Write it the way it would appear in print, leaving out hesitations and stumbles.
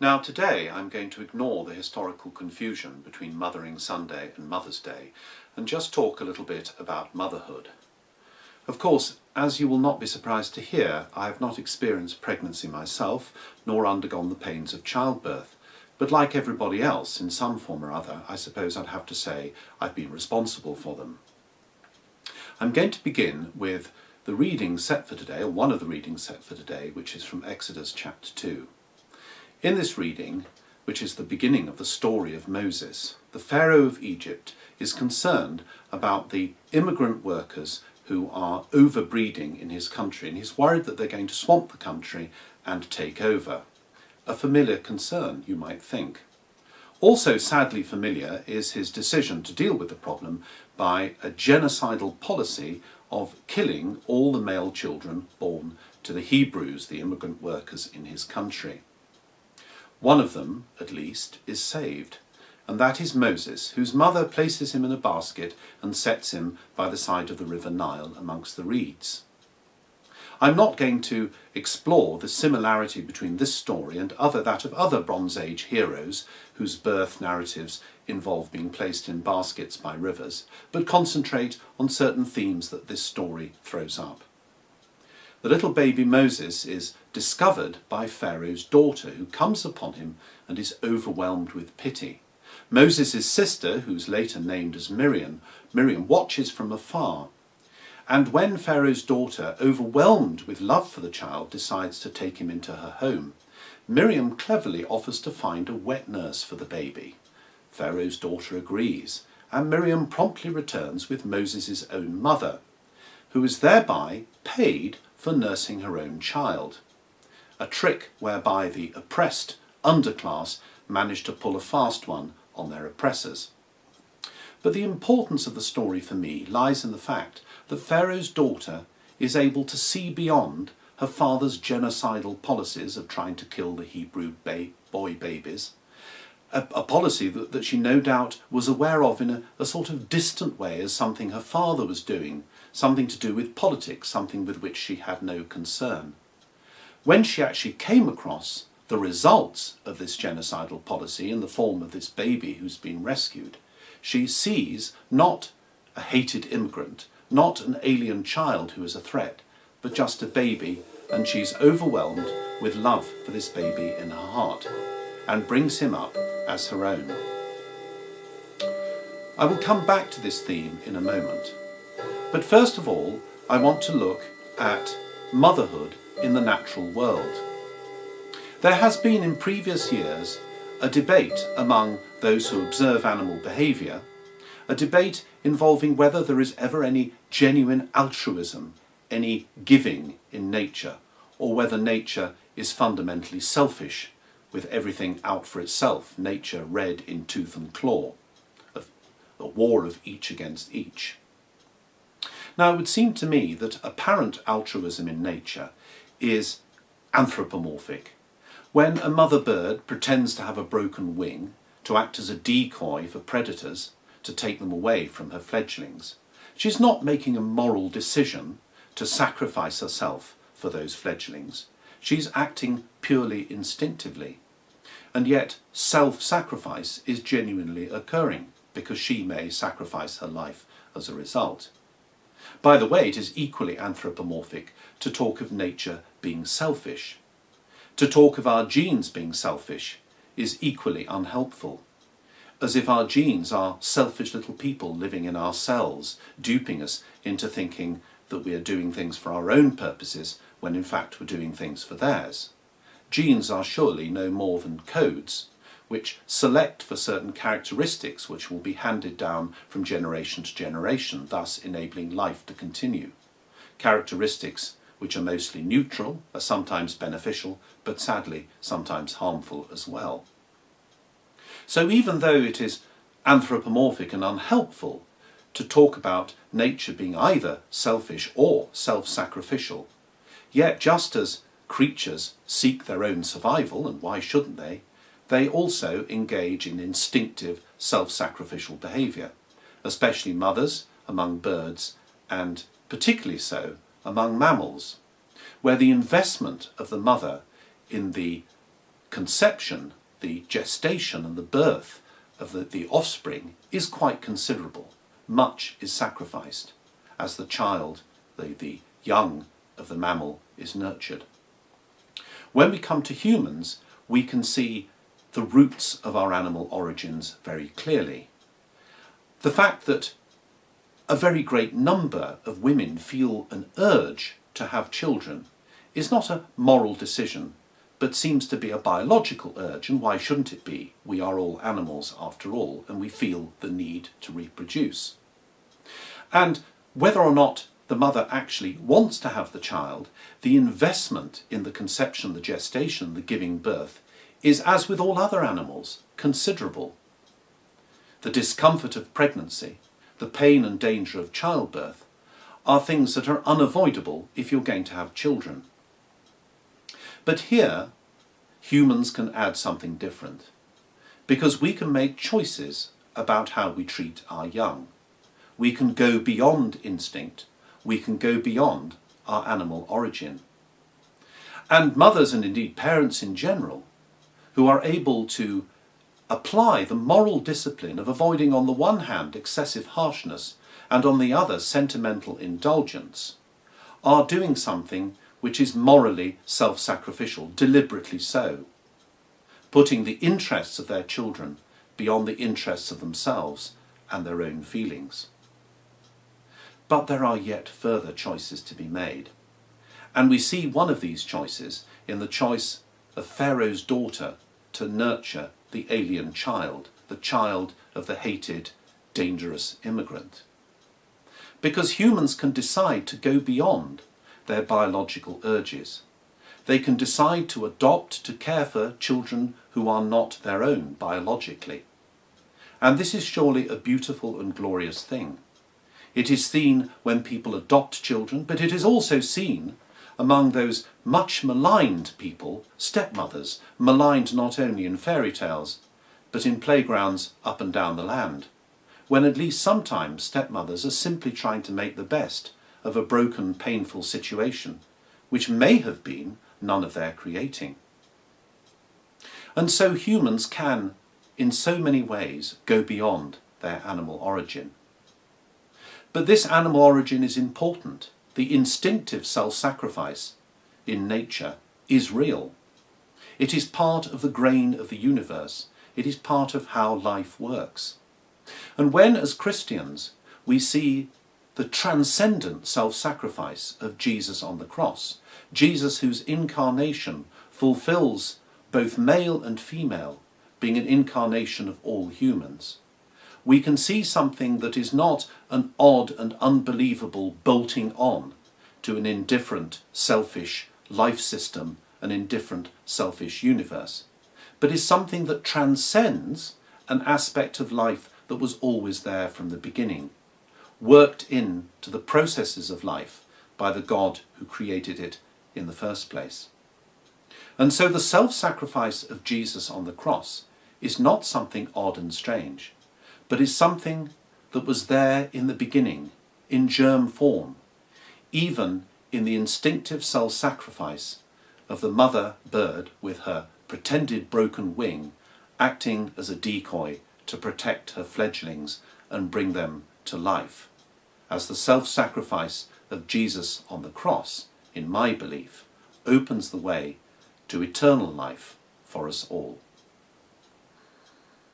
Now today I'm going to ignore the historical confusion between Mothering Sunday and Mother's Day and just talk a little bit about motherhood. Of course, as you will not be surprised to hear, I have not experienced pregnancy myself, nor undergone the pains of childbirth. But like everybody else, in some form or other, I suppose I'd have to say I've been responsible for them. I'm going to begin with the reading set for today, or one of the readings set for today, which is from Exodus chapter 2. In this reading, which is the beginning of the story of Moses, the Pharaoh of Egypt is concerned about the immigrant workers who are overbreeding in his country, and he's worried that they're going to swamp the country and take over. A familiar concern, you might think. Also sadly familiar is his decision to deal with the problem by a genocidal policy of killing all the male children born to the Hebrews, the immigrant workers in his country. One of them, at least, is saved, and that is Moses, whose mother places him in a basket and sets him by the side of the river Nile amongst the reeds. I'm not going to explore the similarity between this story and that of other Bronze Age heroes whose birth narratives involve being placed in baskets by rivers, but concentrate on certain themes that this story throws up. The little baby Moses is discovered by Pharaoh's daughter, who comes upon him and is overwhelmed with pity. Moses' sister, who's later named as Miriam, watches from afar. And when Pharaoh's daughter, overwhelmed with love for the child, decides to take him into her home, Miriam cleverly offers to find a wet nurse for the baby. Pharaoh's daughter agrees, and Miriam promptly returns with Moses' own mother, who is thereby paid for nursing her own child. A trick whereby the oppressed underclass manage to pull a fast one on their oppressors. But the importance of the story for me lies in the fact that Pharaoh's daughter is able to see beyond her father's genocidal policies of trying to kill the Hebrew boy babies, a policy that she no doubt was aware of in a sort of distant way as something her father was doing, something to do with politics, something with which she had no concern. When she actually came across the results of this genocidal policy in the form of this baby who's been rescued, she sees not a hated immigrant, not an alien child who is a threat, but just a baby, and she's overwhelmed with love for this baby in her heart, and brings him up as her own. I will come back to this theme in a moment, but first of all, I want to look at motherhood in the natural world. There has been in previous years a debate among those who observe animal behaviour, a debate involving whether there is ever any genuine altruism, any giving in nature, or whether nature is fundamentally selfish, with everything out for itself, nature red in tooth and claw, a war of each against each. Now, it would seem to me that apparent altruism in nature is anthropomorphic. When a mother bird pretends to have a broken wing to act as a decoy for predators to take them away from her fledglings, she's not making a moral decision to sacrifice herself for those fledglings. She's acting purely instinctively. And yet self-sacrifice is genuinely occurring because she may sacrifice her life as a result. By the way, it is equally anthropomorphic to talk of nature being selfish. To talk of our genes being selfish is equally unhelpful, as if our genes are selfish little people living in our cells, duping us into thinking that we are doing things for our own purposes when in fact we're doing things for theirs. Genes are surely no more than codes which select for certain characteristics which will be handed down from generation to generation, thus enabling life to continue. Characteristics which are mostly neutral, are sometimes beneficial, but sadly sometimes harmful as well. So even though it is anthropomorphic and unhelpful to talk about nature being either selfish or self-sacrificial, yet just as creatures seek their own survival, and why shouldn't they also engage in instinctive self-sacrificial behaviour, especially mothers among birds and particularly so among mammals, where the investment of the mother in the conception, the gestation and the birth of the offspring is quite considerable. Much is sacrificed as the child, the young of the mammal, is nurtured. When we come to humans, we can see the roots of our animal origins very clearly. The fact that a very great number of women feel an urge to have children is not a moral decision, but seems to be a biological urge, and why shouldn't it be? We are all animals after all, and we feel the need to reproduce. And whether or not the mother actually wants to have the child, the investment in the conception, the gestation, the giving birth, is, as with all other animals, considerable. The discomfort of pregnancy, the pain and danger of childbirth, are things that are unavoidable if you're going to have children. But here, humans can add something different, because we can make choices about how we treat our young. We can go beyond instinct, we can go beyond our animal origin. And mothers, and indeed parents in general, who are able to apply the moral discipline of avoiding on the one hand excessive harshness and on the other sentimental indulgence, are doing something which is morally self-sacrificial, deliberately so, putting the interests of their children beyond the interests of themselves and their own feelings. But there are yet further choices to be made. And we see one of these choices in the choice of Pharaoh's daughter to nurture the alien child, the child of the hated, dangerous immigrant. Because humans can decide to go beyond their biological urges. They can decide to adopt, to care for children who are not their own biologically. And this is surely a beautiful and glorious thing. It is seen when people adopt children, but it is also seen among those much maligned people, stepmothers, maligned not only in fairy tales, but in playgrounds up and down the land, when at least sometimes stepmothers are simply trying to make the best of a broken, painful situation, which may have been none of their creating. And so humans can, in so many ways, go beyond their animal origin. But this animal origin is important. The instinctive self-sacrifice in nature is real. It is part of the grain of the universe. It is part of how life works. And when, as Christians, we see the transcendent self-sacrifice of Jesus on the cross, Jesus whose incarnation fulfills both male and female, being an incarnation of all humans, we can see something that is not an odd and unbelievable bolting on to an indifferent, selfish life system, an indifferent, selfish universe, but is something that transcends an aspect of life that was always there from the beginning, worked into the processes of life by the God who created it in the first place. And so the self-sacrifice of Jesus on the cross is not something odd and strange, but is something that was there in the beginning, in germ form, even in the instinctive self-sacrifice of the mother bird with her pretended broken wing, acting as a decoy to protect her fledglings and bring them to life, as the self-sacrifice of Jesus on the cross, in my belief, opens the way to eternal life for us all.